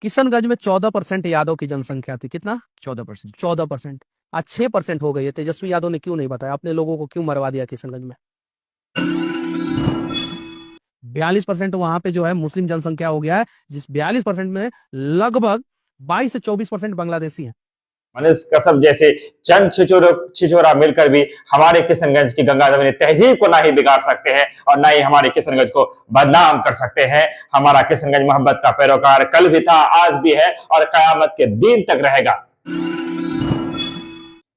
किशनगंज में 14% यादव की जनसंख्या थी। कितना? 14%। 14%। आज 6% हो गई है। तेजस्वी यादव ने क्यों नहीं बताया? अपने लोगों को क्यों मरवा दिया किशनगंज में? 42% वहां पे जो है मुस्लिम जनसंख्या हो गया है, जिस 42% में लगभग 22 से 24% बांग्लादेशी हैं। मनीष कसम जैसे चंद छिछोरा मिलकर भी हमारे किशनगंज की गंगा जमुनी तहजीब को ना ही बिगाड़ सकते हैं और ना ही हमारे किशनगंज को बदनाम कर सकते हैं। हमारा किशनगंज मोहब्बत का पैरोकार कल भी था, आज भी है और कयामत के दिन तक रहेगा।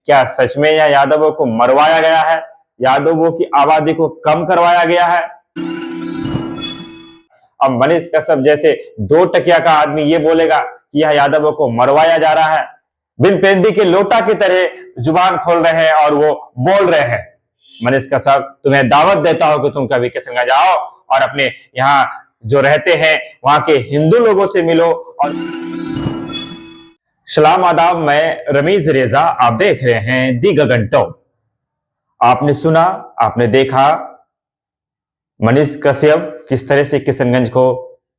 क्या सच में यह यादवों को मरवाया गया है? यादवों की आबादी को कम करवाया गया है? अब मनीष कसम जैसे दो टकिया का आदमी ये बोलेगा कि यह यादवों को मरवाया जा रहा है? बिन पेंदी के लोटा की तरह जुबान खोल रहे हैं और वो बोल रहे हैं। मनीष कसम तुम्हें दावत देता हूं कि तुम कभी किशनगंज आओ और अपने यहाँ जो रहते हैं वहां के हिंदू लोगों से मिलो। और सलाम आदाब, मैं रमीज रेजा, आप देख रहे हैं दी गगन टॉप। आपने सुना, आपने देखा मनीष कश्यप किस तरह से किशनगंज को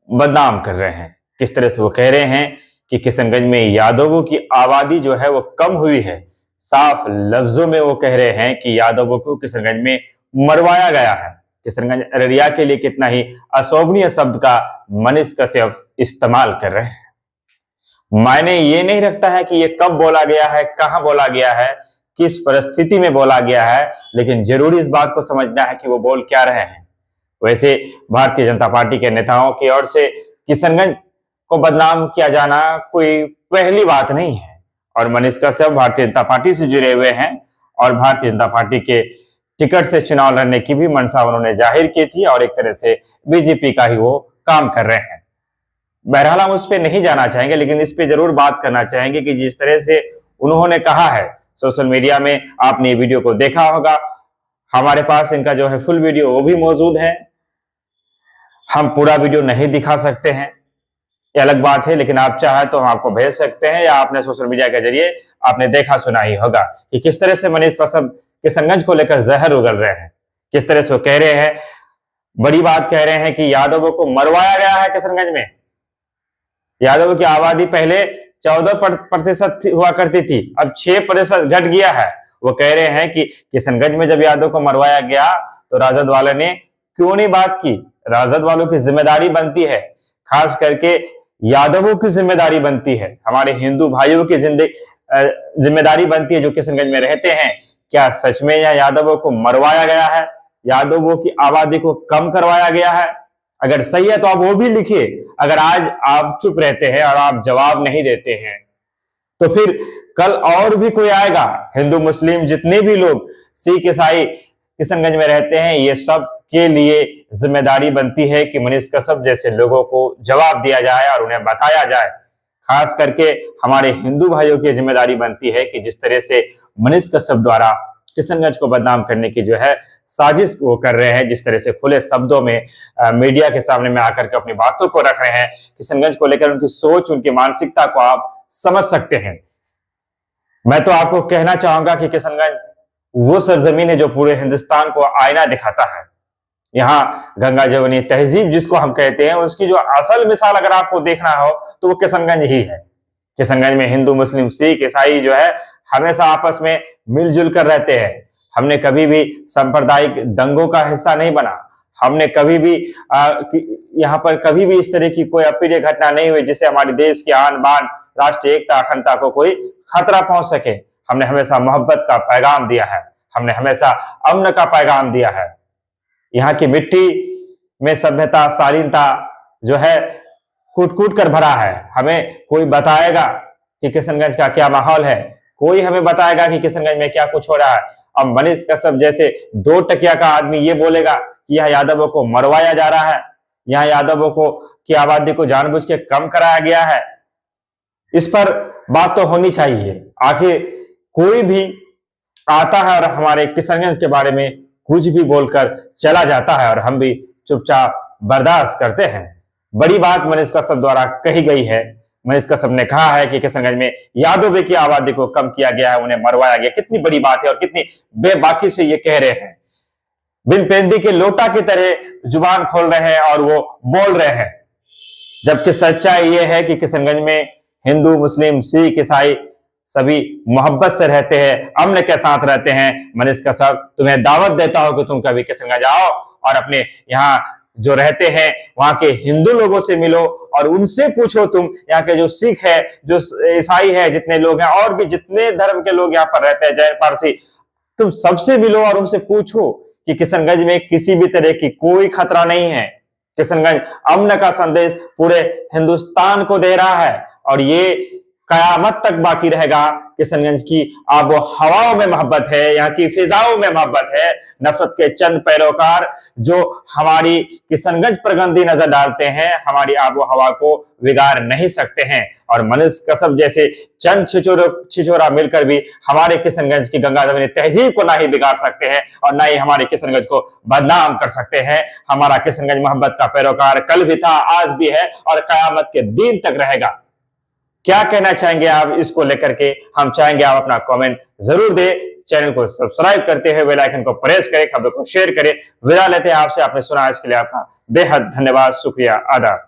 बदनाम कर रहे हैं, किस तरह से वो कह रहे हैं कि किशनगंज में यादवों की आबादी जो है वो कम हुई है। साफ लफ्जों में वो कह रहे हैं कि यादवों को किशनगंज में मरवाया गया है। किशनगंज अररिया के लिए कितना ही अशोभनीय शब्द का मनीष कश्यप इस्तेमाल कर रहे हैं। मायने ये नहीं रखता है कि ये कब बोला गया है, कहां बोला गया है, किस परिस्थिति में बोला गया है, लेकिन जरूरी इस बात को समझना है कि वो बोल क्या रहे हैं। वैसे भारतीय जनता पार्टी के नेताओं की ओर से किशनगंज को बदनाम किया जाना कोई पहली बात नहीं है और मनीष कश्यप भारतीय जनता पार्टी से जुड़े हुए हैं और भारतीय जनता पार्टी के टिकट से चुनाव लड़ने की भी मंशा उन्होंने जाहिर की थी और एक तरह से बीजेपी का ही वो काम कर रहे हैं। बहरहाल हम उस पर नहीं जाना चाहेंगे, लेकिन इस पे जरूर बात करना चाहेंगे कि जिस तरह से उन्होंने कहा है सोशल मीडिया में, आपने ये वीडियो को देखा होगा, हमारे पास इनका जो है फुल वीडियो वो भी मौजूद है। हम पूरा वीडियो नहीं दिखा सकते हैं, ये अलग बात है, लेकिन आप चाहे तो हम आपको भेज सकते हैं या आपने सोशल मीडिया के जरिए आपने देखा सुना ही होगा कि किस तरह से मनीष कश्यप किशनगंज को लेकर जहर उगल रहे हैं, किस तरह से वो कह रहे हैं, बड़ी बात कह रहे हैं कि यादवों को मरवाया गया है किशनगंज में। यादवों की आबादी पहले 14% हुआ करती थी, अब 6% घट गया है। वो कह रहे हैं कि किशनगंज में जब यादव को मरवाया गया तो राजद वाले ने क्यों नहीं बात की। राजद वालों की जिम्मेदारी बनती है, खास करके यादवों की जिम्मेदारी बनती है, हमारे हिंदू भाइयों की जिम्मेदारी बनती है जो किशनगंज में रहते हैं। क्या सच में यह यादवों को मरवाया गया है? यादवों की आबादी को कम करवाया गया है? अगर सही है तो आप वो भी लिखिए। अगर आज आप चुप रहते हैं और आप जवाब नहीं देते हैं तो फिर कल और भी कोई आएगा। हिंदू मुस्लिम जितने भी लोग, सिख ईसाई किशनगंज में रहते हैं, ये सब के लिए जिम्मेदारी बनती है कि मनीष कश्यप जैसे लोगों को जवाब दिया जाए और उन्हें बताया जाए। खास करके हमारे हिंदू भाइयों की जिम्मेदारी बनती है कि जिस तरह से मनीष कश्यप द्वारा किशनगंज को बदनाम करने की जो है साजिश वो कर रहे हैं, जिस तरह से खुले शब्दों में मीडिया के सामने में आकर के अपनी बातों को रख रहे हैं, किशनगंज को लेकर उनकी सोच, उनकी मानसिकता को आप समझ सकते हैं। मैं तो आपको कहना चाहूंगा कि किशनगंज वो सरजमीन है जो पूरे हिंदुस्तान को आईना दिखाता है। यहाँ गंगा जमुनी तहजीब जिसको हम कहते हैं, उसकी जो असल मिसाल अगर आपको देखना हो तो वो किशनगंज ही है। किशनगंज में हिंदू मुस्लिम सिख ईसाई जो है हमेशा आपस में मिलजुल कर रहते हैं। हमने कभी भी सांप्रदायिक दंगों का हिस्सा नहीं बना। हमने कभी भी यहाँ पर कभी भी इस तरह की कोई अप्रिय घटना नहीं हुई जिससे हमारे देश की आन बान, राष्ट्रीय एकता, अखंडता को कोई खतरा पहुंच सके। हमने हमेशा मोहब्बत का पैगाम दिया है, हमने हमेशा अमन का पैगाम दिया है। यहाँ की मिट्टी में सभ्यता, शालीनता जो है कूट कूट कर भरा है। हमें कोई बताएगा कि किशनगंज का क्या माहौल है, कोई हमें बताएगा कि किशनगंज में क्या कुछ हो रहा है। अब मनीष कश्यप जैसे दो टकिया का आदमी ये बोलेगा कि यह यादवों को मरवाया जा रहा है, यहाँ यादवों को की आबादी को जानबूझ के कम कराया गया है, इस पर बात तो होनी चाहिए। आखिर कोई भी आता है और हमारे किशनगंज के बारे में कुछ भी बोलकर चला जाता है और हम भी चुपचाप बर्दाश्त करते हैं। बड़ी बात मनीष कश्यप द्वारा कही गई है। मनीष कश्यप ने कहा है कि किशनगंज में यादवों की आबादी को कम किया गया है, उन्हें मरवाया गया। कितनी बड़ी बात है और कितनी बेबाकी से ये कह रहे हैं। बिन पेंदी के लोटा की तरह जुबान खोल रहे हैं और वो बोल रहे हैं। जबकि सच्चाई ये है कि किशनगंज में हिंदू, मुस्लिम, सिख, ईसाई सभी मोहब्बत से रहते हैं, अमन के साथ रहते हैं। मनीष कश्यप, तुम्हें दावत देता हूं कि तुम कभी किशनगंज आओ और अपने यहाँ जो रहते हैं वहां के हिंदू लोगों से मिलो और उनसे पूछो, तुम यहाँ के जो सिख है, जो ईसाई है, जितने लोग हैं और भी जितने धर्म के लोग यहाँ पर रहते हैं, जैन, पारसी, तुम सबसे मिलो और उनसे पूछो कि किशनगंज में किसी भी तरह की कोई खतरा नहीं है। किशनगंज अमन का संदेश पूरे हिंदुस्तान को दे रहा है और ये कयामत तक बाकी रहेगा। किशनगंज की आबो हवाओं में मोहब्बत है, यहाँ की फिजाओं में मोहब्बत है। नफरत के चंद पैरोकार जो हमारी किशनगंज पर गंदी नजर डालते हैं, हमारी आबो हवा को बिगाड़ नहीं सकते हैं। और मनीष कश्यप जैसे चंद छिछोरा मिलकर भी हमारे किशनगंज की गंगा जमुनी तहजीब को ना ही बिगाड़ सकते हैं और ना ही हमारे किशनगंज को बदनाम कर सकते हैं। हमारा किशनगंज मोहब्बत का पैरोकार कल भी था, आज भी है और कयामत के दिन तक रहेगा। क्या कहना चाहेंगे आप इसको लेकर के? हम चाहेंगे आप अपना कमेंट जरूर दें। चैनल को सब्सक्राइब करते हुए बेल आइकन को प्रेस करें, खबरों को शेयर करें। विदा लेते हैं आपसे। आपने सुना, इसके लिए आपका बेहद धन्यवाद, शुक्रिया, आदाब।